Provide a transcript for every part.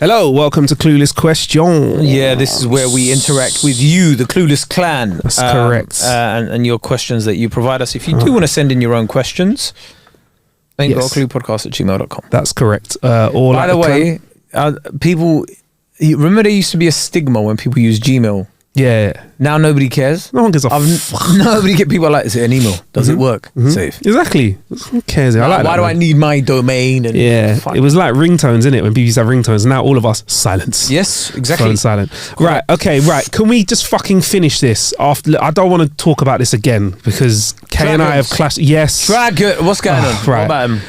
Hello, welcome to Clueless Question. Yeah, this is where we interact with you, the Clueless clan. That's correct. And your questions that you provide us. If you do want to send in your own questions, aintgotacluepodcast@gmail.com. That's correct. By the way, people, remember there used to be a stigma when people use Gmail? Yeah. Now nobody cares. No one gives a fuck. Nobody get people like, is it an email? Does it work? Safe. Exactly. Who cares? I like why do I need my domain? And it was like ringtones, innit? When people used to have ringtones. Now all of us, silence. Yes, exactly. Phone silent. Right, okay, right. Can we just fucking finish this? I don't want to talk about this again because Kay and I have clashed. Yes. What's going on? Right. What about him?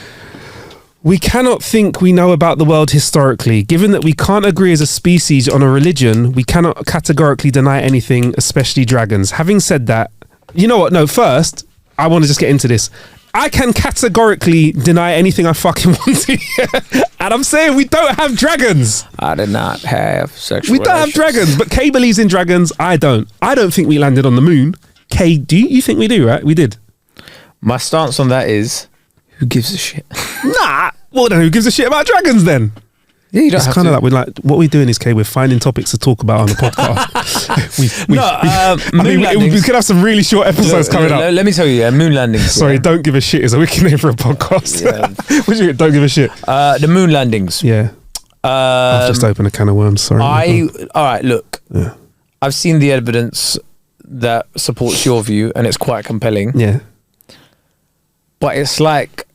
We cannot think we know about the world historically. Given that we can't agree as a species on a religion, we cannot categorically deny anything, especially dragons. Having said that, you know what? No, first, I want to just get into this. I can categorically deny anything I fucking want to. And I'm saying we don't have dragons. I did not have sexual We don't have dragons, but Kay believes in dragons. I don't. I don't think we landed on the moon. Kay, do you think we do, right? We did. My stance on that is, who gives a shit? Nah. Well, then who gives a shit about dragons then? Yeah, you don't it's have kind to. of like we're like what we're doing is, Kay, we're finding topics to talk about on the podcast. We could have some really short episodes coming up. Let me tell you, moon landings. Sorry, Don't Give a Shit is a wicked name for a podcast. Yeah. What do you mean, Don't Give a Shit? The moon landings. Yeah. I've just opened a can of worms. Sorry. All right, look. Yeah. I've seen the evidence that supports your view, and it's quite compelling. Yeah. But it's like,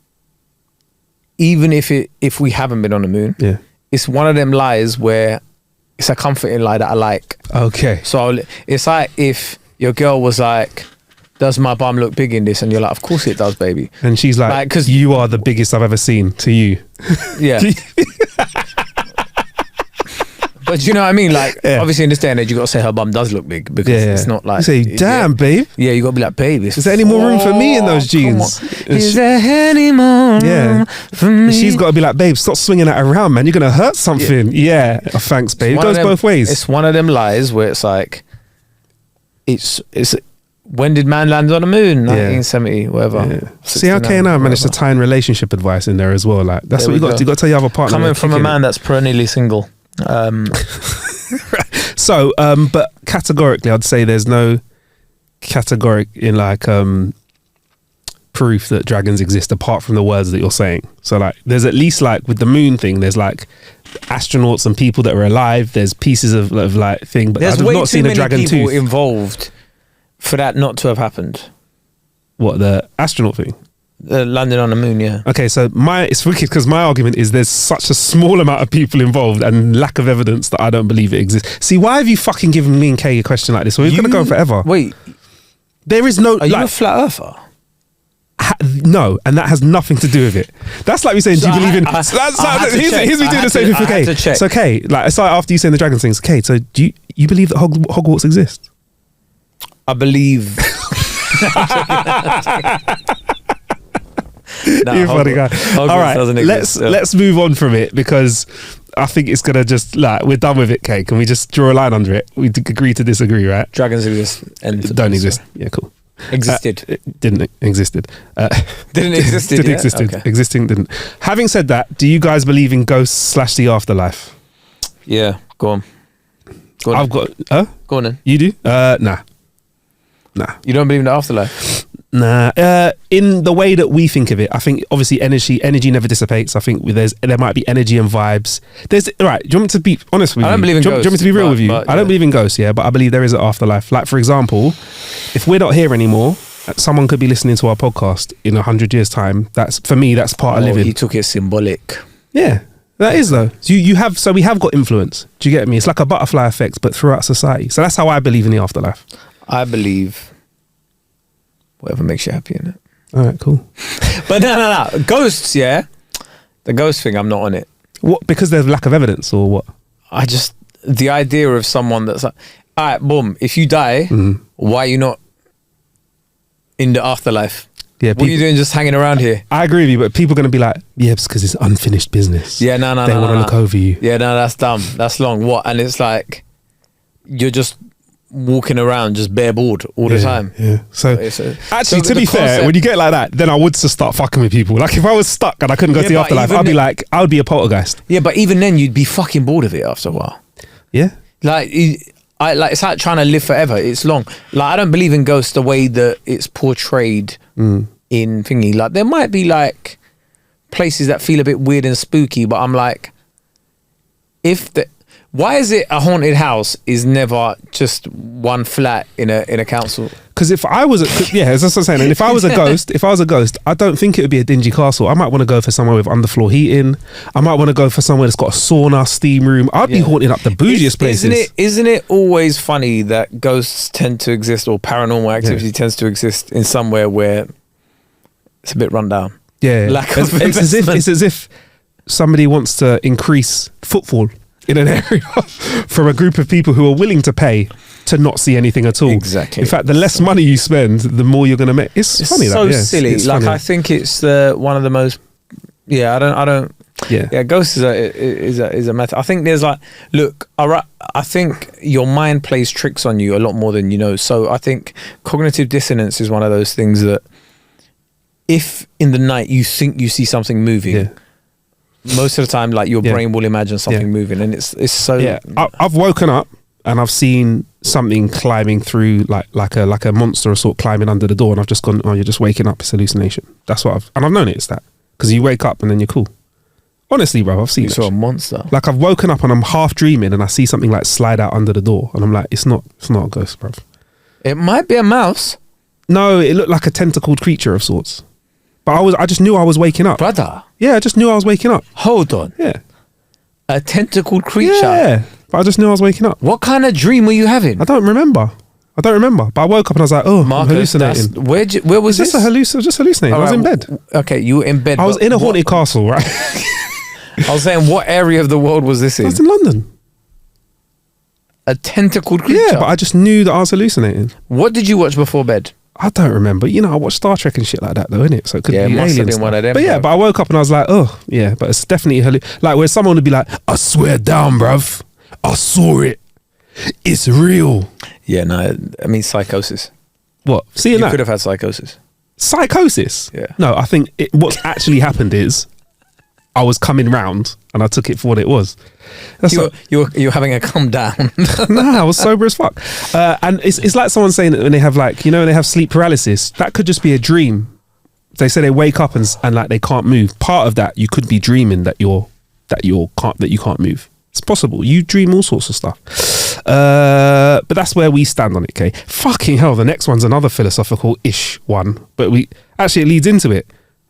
even if we haven't been on the moon, Yeah. it's one of them lies where it's a comforting lie that I like. Okay. So it's like if your girl was like, does my bum look big in this? And you're like, of course it does, baby. And she's like, 'cause you are the biggest I've ever seen to you. Yeah. But you know what I mean? Like, obviously in this day and age, you got to say her bum does look big because it's not like... You say, damn, babe. Yeah, you got to be like, babe. Is there any more room for me in those jeans? Is there any more room for me? She's got to be like, babe, stop swinging that around, man. You're going to hurt something. Yeah. Oh, thanks, babe. It goes both ways. It's one of them lies where it's like, it's when did man land on the moon? 1970, whatever. Yeah. See how Kay and I managed to tie in relationship advice in there as well. Like, that's what you got to tell your other partner. Coming from a man that's perennially single. So, but categorically, I'd say there's no categoric in like proof that dragons exist apart from the words that you're saying. So, like, there's at least like with the moon thing, there's like astronauts and people that were alive. There's pieces of like thing, but I've not seen a dragon tooth. There's way too many people involved for that not to have happened. What, the astronaut thing? Landing on the moon, yeah. Okay, so it's wicked because my argument is there's such a small amount of people involved and lack of evidence that I don't believe it exists. See, why have you fucking given me and Kay a question like this? We're going to go on forever. Wait. There is no... Are you a flat earther? No, and that has nothing to do with it. That's like me saying, do you believe in... Here's me doing the same thing for Kay. So, Kay, like, it's like after you saying the dragon things, Kay, so do you believe that Hogwarts exists? I believe... You're a funny guy. All right, let's move on from it because I think it's gonna just like we're done with it. Kay, can we just draw a line under it? We agree to disagree, right? Dragons exist and don't exist. Yeah, cool. Existed. Didn't existed. Didn't existed. Didn't existed. Okay. Existing didn't. Having said that, do you guys believe in ghosts / the afterlife? Yeah, go on. I've got. Go on then. You do? Nah. You don't believe in the afterlife? Nah, in the way that we think of it, I think obviously energy never dissipates. I think there might be energy and vibes. Right. Do you want me to be honest with you? I don't believe in ghosts. Do you want me to be real with you? I don't believe in ghosts, but I believe there is an afterlife. Like, for example, if we're not here anymore, someone could be listening to our podcast in 100 years' time. For me, that's part of living. You took it symbolic. Yeah, that is though. So we have got influence. Do you get me? It's like a butterfly effect, but throughout society. So that's how I believe in the afterlife. I believe whatever makes you happy in it. All right, cool. But no. Ghosts, the ghost thing, I'm not on it. What? Because there's lack of evidence or what? The idea of someone that's like, all right, boom, if you die, why are you not in the afterlife? Yeah, what are you doing just hanging around here? I agree with you, but people are going to be like, yeah, it's because it's unfinished business. Yeah, no. They want to look over you. Yeah, no, that's dumb. That's long. What? And it's like, you're just walking around just bare bored all the time. Yeah. So actually, to be fair, when you get like that, then I would just start fucking with people. Like if I was stuck and I couldn't go to the afterlife, I'd be like, I would be a poltergeist. Yeah, but even then, you'd be fucking bored of it after a while. Yeah. Like, it's like trying to live forever. It's long. Like, I don't believe in ghosts the way that it's portrayed in thingy. Like, there might be like places that feel a bit weird and spooky, but I'm like, why is it a haunted house is never just one flat in a council? Because if I was, as I was saying, and if I was a ghost, I don't think it would be a dingy castle. I might want to go for somewhere with underfloor heating. I might want to go for somewhere that's got a sauna, steam room. I'd be haunting up the bougiest places. Isn't it always funny that ghosts tend to exist, or paranormal activity tends to exist in somewhere where it's a bit run down? Yeah, it's as if somebody wants to increase footfall in an area from a group of people who are willing to pay to not see anything at all. Exactly. In fact, the less money you spend, the more you're going to make. It's funny. So silly. It's like, funny. I think it's one of the most. Yeah, I don't. Yeah, ghosts is a method. I think there's like, look, I think your mind plays tricks on you a lot more than you know. So I think cognitive dissonance is one of those things that, if in the night you think you see something moving. Yeah. Most of the time, like your brain will imagine something moving, and it's so. Yeah, I've woken up and I've seen something climbing through, like a monster or sort climbing under the door, and I've just gone, oh, you're just waking up. It's hallucination. That's what I've noticed that, because you wake up and then you're cool. Honestly, bro, I've seen. You saw a monster. Like I've woken up and I'm half dreaming, and I see something like slide out under the door, and I'm like, it's not a ghost, bro. It might be a mouse. No, it looked like a tentacled creature of sorts. But I just knew I was waking up. Brother. Yeah, I just knew I was waking up. Hold on. Yeah. A tentacled creature? Yeah. But I just knew I was waking up. What kind of dream were you having? I don't remember. But I woke up and I was like, oh, Marcus, I'm hallucinating. Where was this? Just hallucinating. I was in bed. Okay, you were in bed. I was in a haunted castle, right? I was saying, what area of the world was this in? I was in London. A tentacled creature? Yeah, but I just knew that I was hallucinating. What did you watch before bed? I don't remember. You know, I watch Star Trek and shit like that, though, innit? So it could be it must alien have been stuff. one of them. But yeah, but I woke up and I was like, oh, yeah, but it's definitely like where someone would be like, I swear down, bruv, I saw it. It's real. Yeah, no, I mean psychosis. What? Seeing that? You could have had psychosis. Psychosis? Yeah. No, I think what's actually happened is I was coming round and I took it for what it was. You're having a come down. Nah, I was sober as fuck. And it's like someone saying that when they have when they have sleep paralysis, that could just be a dream. They say they wake up and like they can't move. Part of that, you could be dreaming that you can't move. It's possible. You dream all sorts of stuff. But that's where we stand on it, okay? Fucking hell, the next one's another philosophical-ish one. But it leads into it.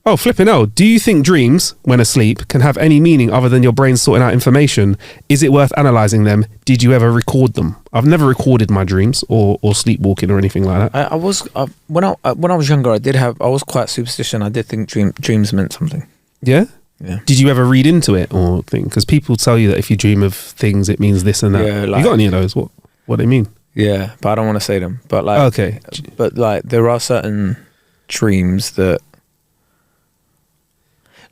Oh, flipping hell. Do you think dreams, when asleep, can have any meaning other than your brain sorting out information? Is it worth analysing them? Did you ever record them? I've never recorded my dreams or sleepwalking or anything like that. I was when I was younger, I was quite superstitious. I did think dreams meant something. Yeah? Yeah. Did you ever read into it or think? Because people tell you that if you dream of things, it means this and that. Yeah, you got any of those? What they mean? Yeah, but I don't want to say them. But okay. But there are certain dreams that.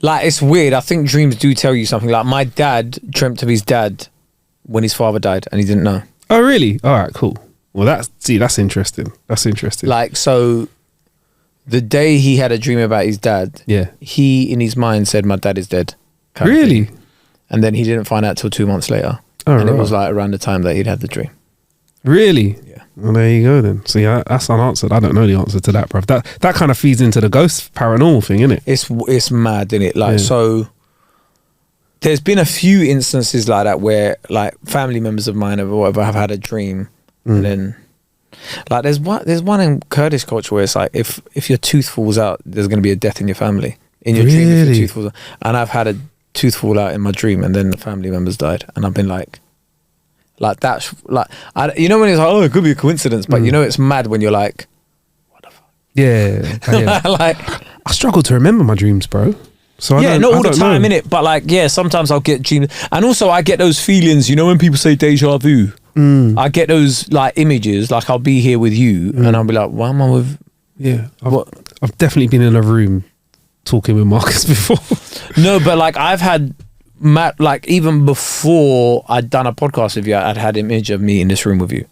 Like, it's weird. I think dreams do tell you something. Like, my dad dreamt of his dad when his father died and he didn't know. Oh, really? All right, cool. Well, that's interesting. That's interesting. Like, so the day he had a dream about his dad, he, in his mind, said, my dad is dead. Really? And then he didn't find out till 2 months later. Oh, and it was like around the time that he'd had the dream. Really? Yeah. Well, there you go then. See, that's unanswered. I don't know the answer to that, bruv. That kind of feeds into the ghost paranormal thing, innit? It's mad, innit? Like, so there's been a few instances like that where like family members of mine or whatever have had a dream, and then like there's one in Kurdish culture where it's like if your tooth falls out, there's going to be a death in your family in your dream. If your tooth falls out. And I've had a tooth fall out in my dream, and then the family members died, and I've been like that's like you know when it's like, oh, it could be a coincidence, but you know it's mad when you're like, what the fuck? Yeah. Like I struggle to remember my dreams, bro. So not all the time, innit? But like, yeah, sometimes I'll get dreams, and also I get those feelings. You know when people say deja vu, I get those like images. Like I'll be here with you, and I'll be like, why am I with? Yeah, I've definitely been in a room talking with Marcus before. No, but like I've had. Like even before I'd done a podcast with you, I'd had an image of me in this room with you.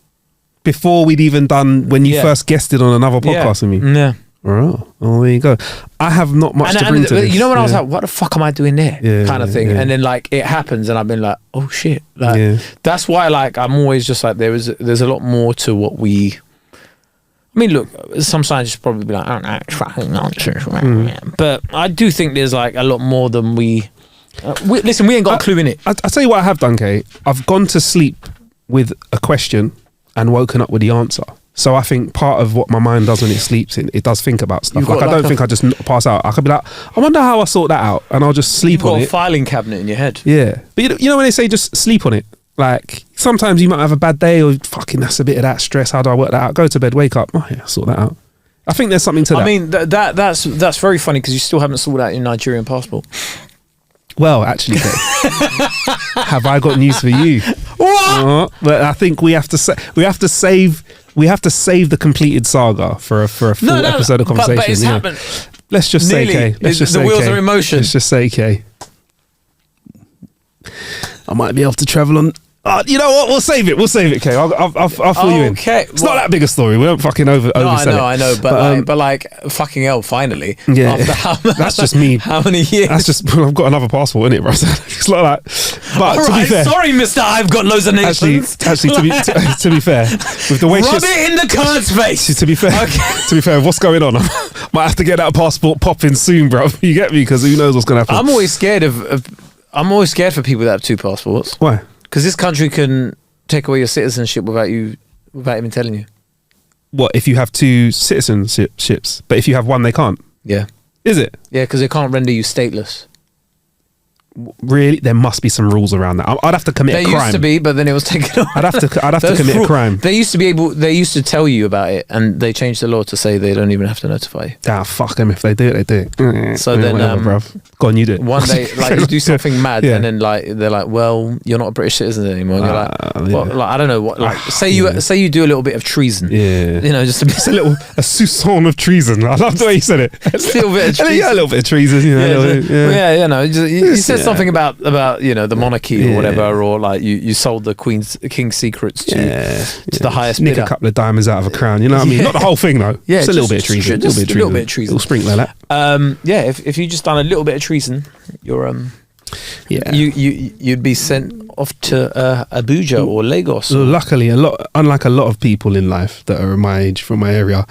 before we'd even done when you first guested on another podcast with me. Yeah. Oh, there you go. I have not much to bring to this. You know when I was like, what the fuck am I doing there? Kind of thing. Yeah. And then like it happens and I've been like, oh shit. Like that's why like I'm always just like there's a lot more to what we. I mean, look, some scientists probably be like, oh, no, it's fucking nonsense. But I do think there's like a lot more than we listen, we ain't got a clue in it. I'll tell you what I have done, Kae. I've gone to sleep with a question and woken up with the answer. So I think part of what my mind does when it sleeps, it does think about stuff. Like I don't think I just pass out. I could be like, I wonder how I sort that out, and I'll just sleep on it. You've got a filing cabinet in your head. Yeah, but you know when they say just sleep on it, like sometimes you might have a bad day or fucking that's a bit of that stress. How do I work that out? Go to bed, wake up. Oh yeah, sort that out. I think there's something to that. I mean that's very funny because you still haven't sorted out your Nigerian passport. Well, actually, have I got news for you? What? But I think we have to save the completed saga for a full episode of conversation. But it's happened. Let's just say, Kae. Let's just say, the wheels are in motion. Let's just say, Kae. I might be able to travel on. You know what? We'll save it, Kae. I'll fill you in. It's not that big a story. We don't fucking oversell it. I know. But like, fucking hell, finally. Yeah. That's just me. How many years? That's just, I've got another passport in it, bro. It's like that. But to be fair. Sorry, mister, I've got loads of nations. Actually, to be fair, with the way rub it in the Kurd's face. To be fair, what's going on? I might have to get that passport popping soon, bro. You get me? Because who knows what's going to happen. I'm always scared for people that have two passports. Why? Because this country can take away your citizenship without even telling you. What, if you have two citizenships, but if you have one, they can't? Yeah. Is it? Yeah, because they can't render you stateless. Really? There must be some rules around that. I'd have to commit a crime. There used to be, but then it was taken away. I'd have to commit a crime. They used to tell you about it, and they changed the law to say they don't even have to notify you. Ah, fuck them. If they do it, they do it. So then, whatever, bruv. Go on, you do it. One day, like you do something mad, and then like they're like, "Well, you're not a British citizen anymore." And you're like, well, like I don't know what. Like, say you do a little bit of treason. Yeah, you know, just a soupçon of treason. I love the way you said it. A little bit of treason. Yeah, a little bit of treason. You know, you said something about the monarchy or whatever, or like you sold the king's secrets to the highest bidder. Nick a couple of diamonds out of a crown. You know what I mean? Not the whole thing though. Yeah, just a little bit of treason. Just a little bit of treason. Little sprinkle like that. If you just done a little bit of treason, you're you'd be sent off to Abuja or Lagos. Luckily, unlike a lot of people in life that are my age from my area,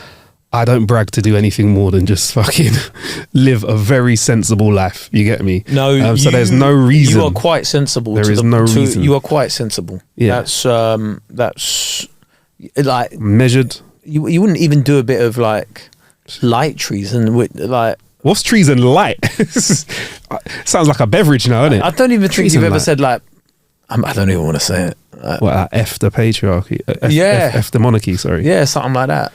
I don't brag to do anything more than just fucking live a very sensible life. You get me? No, so there's no reason. You are quite sensible. There is no reason. You are quite sensible. Yeah, that's like measured. You wouldn't even do a bit of like light treason with like. What's treason light? Sounds like a beverage now, isn't it? I don't even think you've ever said like. I don't even want to say it. What? F the patriarchy. F the monarchy. Sorry. Yeah, something like that.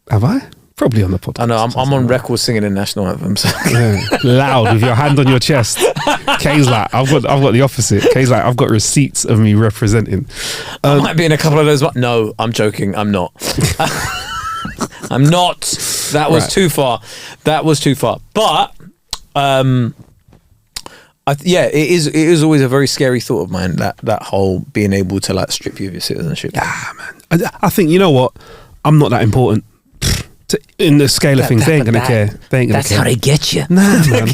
Have I? Probably on the podcast. I know. I'm on record singing the national anthem. So. Loud with your hand on your chest. Kae's like, I've got the opposite. Kae's like, I've got receipts of me representing. I might be in a couple of those. No, I'm joking. I'm not. I'm not. That was too far. But it is always a very scary thought of mine, that whole being able to like strip you of your citizenship. Ah, man. I think, you know what? I'm not that important. In the scale of things, they ain't gonna care. That's how they get you. Nah, man.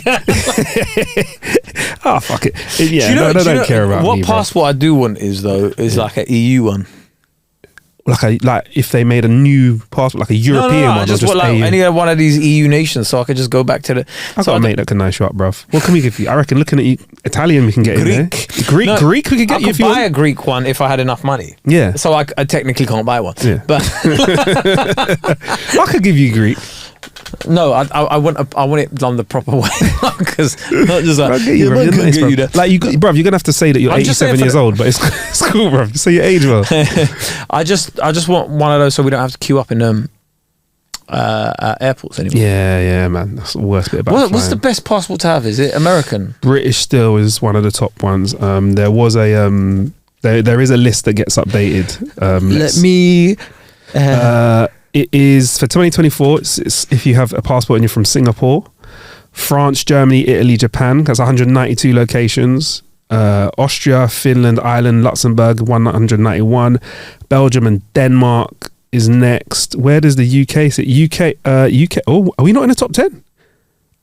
Oh, fuck it. Yeah, they don't care about me. What passport I do want is like an EU one. Like if they made a new passport, like a European one. I just want like any one of these EU nations, so I could just go back to the. I've got a mate that can nice you up, bruv. What can we give you? I reckon looking at you, Italian, we can get Greek. in there. Greek, we could get you if you want. I could buy a Greek one if I had enough money. Yeah. So I technically can't buy one. Yeah. But I could give you Greek. No, I want it done the proper way, because not just like like bruv, you're gonna have to say that you're 87 years old, but it's cool, bruv. Say your age well. I just want one of those so we don't have to queue up in airports anymore. Yeah, man. That's the worst bit about what's the best passport to have? Is it American? British still is one of the top ones. There was there is a list that gets updated. Let me. It is for 2024. It's if you have a passport and you're from Singapore, France, Germany, Italy, Japan. Has 192 locations. Austria, Finland, Ireland, Luxembourg, 191. Belgium and Denmark is next. Where does the UK sit? UK. Oh, are we not in the top 10?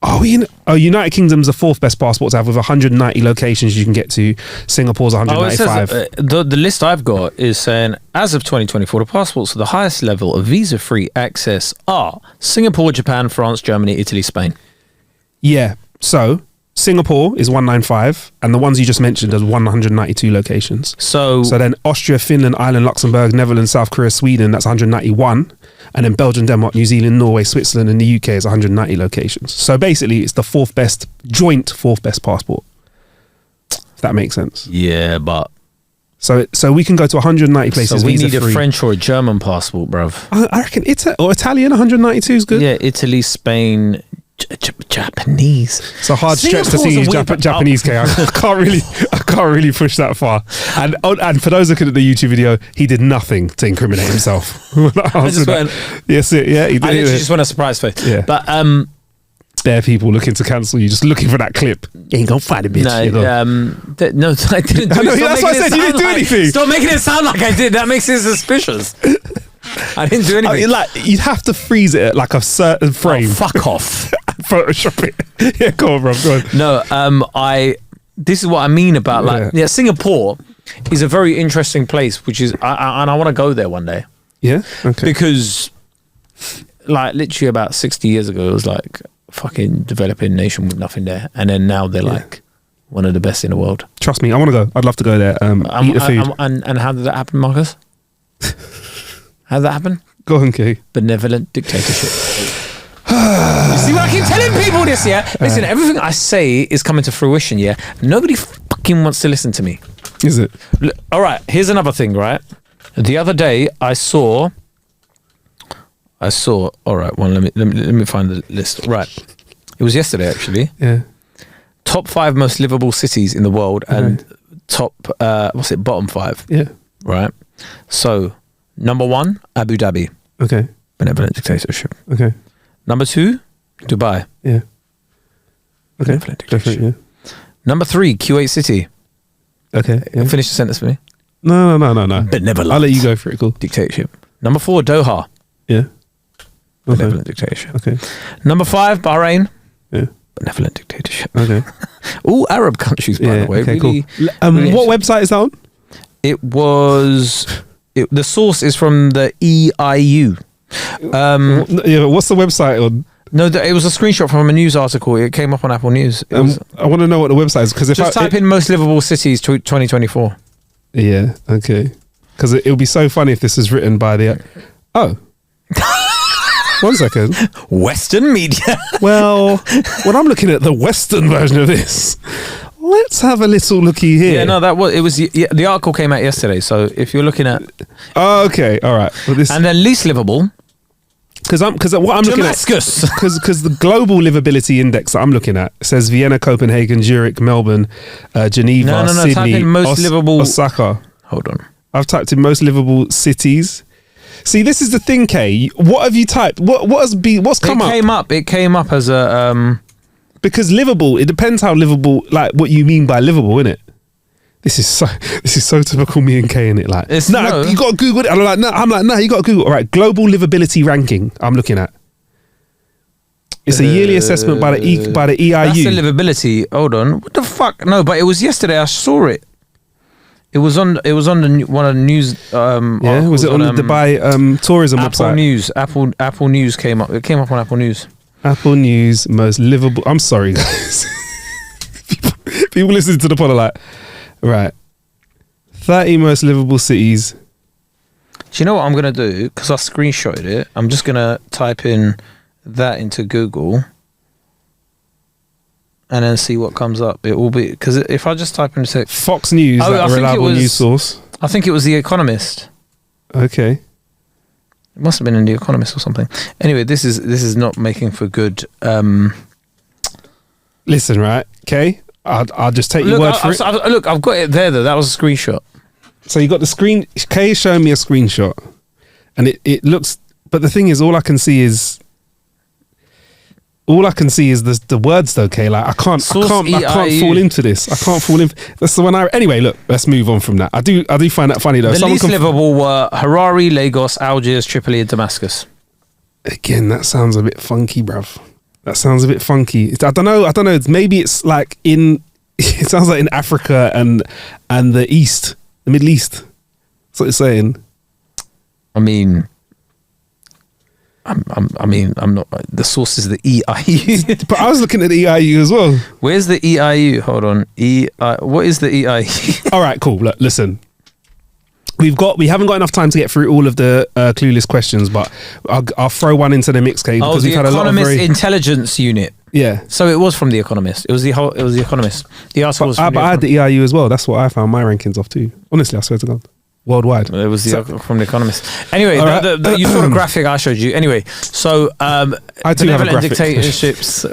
Are we in? Oh, United Kingdom's the fourth best passport to have with 190 locations you can get to. Singapore's 195. The list I've got is saying, as of 2024, the passports for the highest level of visa-free access are Singapore, Japan, France, Germany, Italy, Spain. Yeah. So Singapore is 195, and the ones you just mentioned are 192 locations. So then Austria, Finland, Ireland, Luxembourg, Netherlands, South Korea, Sweden, that's 191. And then Belgium, Denmark, New Zealand, Norway, Switzerland, and the UK is 190 locations. So basically, it's the joint fourth best passport. If that makes sense. Yeah, but so we can go to 190 places. So we need a French or a German passport, bruv. I reckon Italian 192 is good. Yeah, Italy, Spain, Japanese. It's a hard stretch to see Japanese. Kae. I can't really push that far. And for those looking at the YouTube video, he did nothing to incriminate himself. I just went, yes, yeah, he did. I literally just want a surprise face. Yeah, but there are people looking to cancel you, just looking for that clip. You ain't gonna find a bitch. No, I didn't do it. That's why I said you didn't do anything. Stop making it sound like I did. That makes it suspicious. I didn't do anything. You'd have to freeze it at like a certain frame. Oh, fuck off. Photoshop it. Yeah, go on, bro. Go on. No, this is what I mean about Singapore is a very interesting place, which is, and I want to go there one day. Yeah, okay. Because, like, literally about 60 years ago, it was like fucking developing nation with nothing there, and then now they're like one of the best in the world. Trust me, I want to go. I'd love to go there. Eat the food. And how did that happen, Marcus? How did that happen? Go on, Kae. Benevolent dictatorship. You see what I keep telling people this, yeah? Listen, everything I say is coming to fruition, yeah? Nobody fucking wants to listen to me. Is it? All right, here's another thing, right? The other day, I saw, all right, well, let me find the list. Right. It was yesterday, actually. Yeah. Top 5 most livable cities in the world and top, bottom 5. Yeah. Right. So, number 1, Abu Dhabi. Okay. Benevolent dictatorship. Okay. Number 2, Dubai. Yeah. Okay. Benevolent dictatorship. Yeah. Number 3, Kuwait City. Okay. Yeah. Finish the sentence for me. No. Benevolent. I'll let you go for it. Cool. Dictatorship. Number 4, Doha. Yeah. Okay. Benevolent dictatorship. Okay. Number 5, Bahrain. Yeah. Benevolent dictatorship. Okay. All Arab countries, by the way. Okay, really, cool. really what website is that on? It was. The source is from the EIU. What's the website on? No, it was a screenshot from a news article. It came up on Apple News. I want to know what the website is, because if just type in most livable cities 2024. Yeah. Okay. Because it would be so funny if this is written by the. Oh. 1 second. Western media. Well, when I'm looking at the Western version of this, let's have a little looky here. Yeah, no, the article came out yesterday. So if you're looking at, oh, okay, all right. Well, and then least livable, because what I'm looking at, because the global livability index that I'm looking at says Vienna, Copenhagen, Zurich, Melbourne, Geneva, no. Sydney, Type in most livable. Osaka. Hold on. I've typed in most livable cities. See, this is the thing, Kae. What have you typed? What's come up? It came up as a because livable. It depends how livable, like what you mean by livable, innit? This is so typical me and Kae, innit? Like, you got to Google it. I'm like, no, you got to Google. All right, global livability ranking. I'm looking at. It's a yearly assessment by the EIU. That's the livability. Hold on. What the fuck? No, but it was yesterday. I saw it. It was on one of the news. Was it on the Dubai tourism website? Apple News came up. It came up on Apple News. Apple News most livable. I'm sorry, guys. people listening to the pod are like, right, 30 most livable cities. Do you know what I'm gonna do? Because I screenshotted it. I'm just gonna type in that into Google. And then see what comes up. It will be, because if I just type in Fox News, a reliable news source. I think it was The Economist. Okay. It must have been in The Economist or something. Anyway, this is not making for good. Listen, right, okay. I'll just take your word for it. Look, I've got it there though. That was a screenshot. So you got the screen. Kae is showing me a screenshot, and it looks. But the thing is, all I can see is. all I can see is the words though, Kay. Like I can't fall into this. I can't fall in. That's the one anyway, look, let's move on from that. I do find that funny though. The least livable were Harare, Lagos, Algiers, Tripoli and Damascus. Again, that sounds a bit funky, bruv. That sounds a bit funky. I don't know. Maybe it's like it sounds like in Africa and the East, the Middle East. That's what it's saying. I mean, I'm not. The source is the EIU. But I was looking at the EIU as well. Where's the EIU? Hold on. What is the EIU? All right, cool. Look, listen. We haven't got enough time to get through all of the Clueless questions, but I'll throw one into the mix, Kay, because we've had a lot of Intelligence Unit. Yeah. So it was from The Economist. It was the Economist. The article was from I had the EIU as well. That's what I found my rankings off too. Honestly, I swear to God. Worldwide. It was from The Economist. Anyway, right. you saw the graphic I showed you. Anyway, so I do have a graphic. Dictatorships.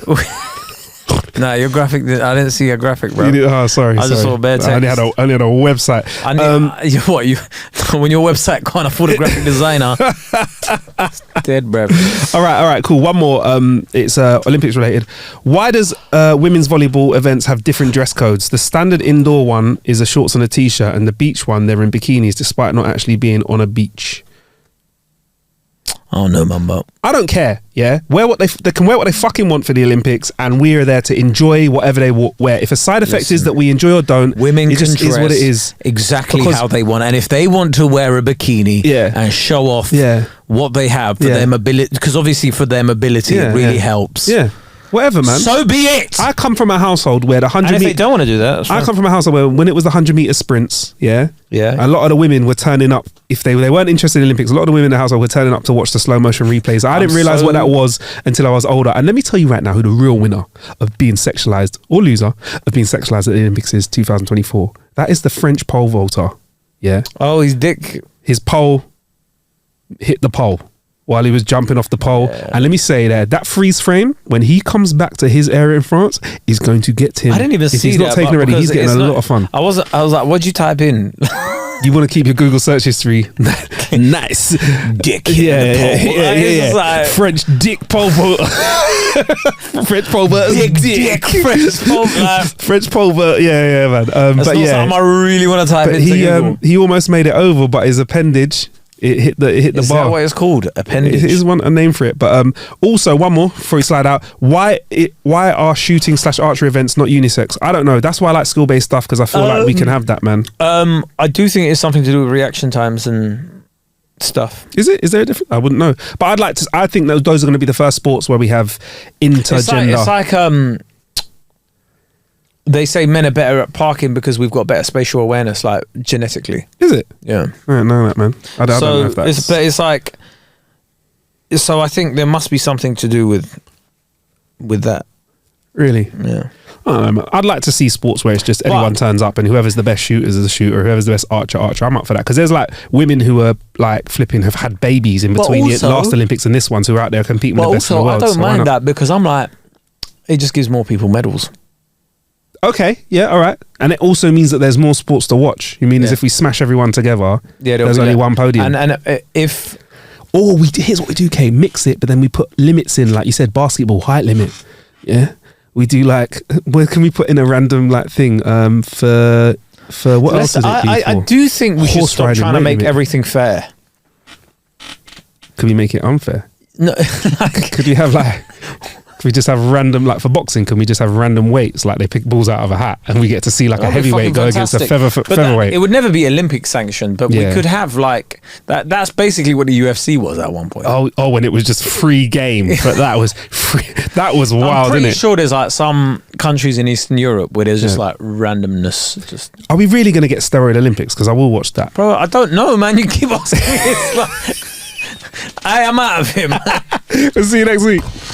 No, your graphic. I didn't see a graphic, bro. Sorry. I just saw bare text. I only had a website. When your website can't afford a graphic designer, dead, bro. All right, cool. One more. It's Olympics related. Why does women's volleyball events have different dress codes? The standard indoor one is a shorts and a t-shirt, and the beach one they're in bikinis, despite not actually being on a beach. Oh no, Mumbo. I don't care. Yeah, they can wear what they fucking want for the Olympics, and we are there to enjoy whatever they wear. If a side effect is that we enjoy or don't, women it just is what it is. Exactly how they want, and if they want to wear a bikini, and show off, what they have for their mobility, because obviously for their mobility, it really helps. Yeah. Whatever, man. So be it. I come from a household where the 100 and if they don't want to do that, I come from a household where when it was the 100-meter sprints, a lot of the women were turning up. If they weren't interested in the Olympics, a lot of the women in the household were turning up to watch the slow motion replays. I didn't realize what that was until I was older. And let me tell you right now who the real winner of being sexualized, or loser of being sexualized at the Olympics is 2024. That is the French pole vaulter. Yeah. Oh, his pole hit the pole while he was jumping off the pole. And let me say that freeze frame, when he comes back to his area in France, is going to get him. I didn't even see that. If he's not taken already, he's getting a lot of fun. I was like, what'd you type in? You want to keep your Google search history nice. Dick. Yeah. Like, French dick pole vault. French pole vault. Dick. French pole vault. French pole vault. Yeah, man. But yeah, something I really want to type into Google. He almost made it over, but his appendage, it hit the bar. Is that what it's called? Appendage? It is a name for it. But also, one more before we slide out. Why are shooting/archery events not unisex? I don't know. That's why I like skill-based stuff, because I feel like we can have that, man. I do think it's something to do with reaction times and stuff. Is it? Is there a difference? I wouldn't know. But I think those are going to be the first sports where we have intergender. It's like they say men are better at parking because we've got better spatial awareness, like genetically. Is it? Yeah. I don't know that, man. I don't know if that's... It's like... So I think there must be something to do with that. Really? Yeah. I don't know, man. I'd like to see sports where it's just everyone turns up and whoever's the best shooter is a shooter, whoever's the best archer. I'm up for that, because there's like women who are like flipping have had babies in between the last Olympics and this one, who are out there competing with the best in the world. I don't mind that, because I'm like, it just gives more people medals. Okay, yeah, all right. And it also means that there's more sports to watch. You mean as if we smash everyone together, there's only one podium. And if... Or here's what we do, Kay, mix it, but then we put limits in, like you said, basketball, height limit. Yeah? We do like, where can we put in a random like thing for what else is it? I do think we should stop trying to make everything fair. Could we make it unfair? No. Could we have like... Can we just have random, like for boxing, can we just have random weights, like they pick balls out of a hat and we get to see like a heavyweight go against a featherweight? It would never be Olympic sanctioned, but we could have like that. That's basically what the UFC was at one point. Oh, when it was just free game, but that was free. That was wild, I'm pretty isn't it? sure there's like some countries in Eastern Europe where there's just like randomness. Just are we really going to get steroid Olympics? Because I will watch that, bro. I don't know, man. You keep asking me. It's like, I am out of here, man. We'll see you next week.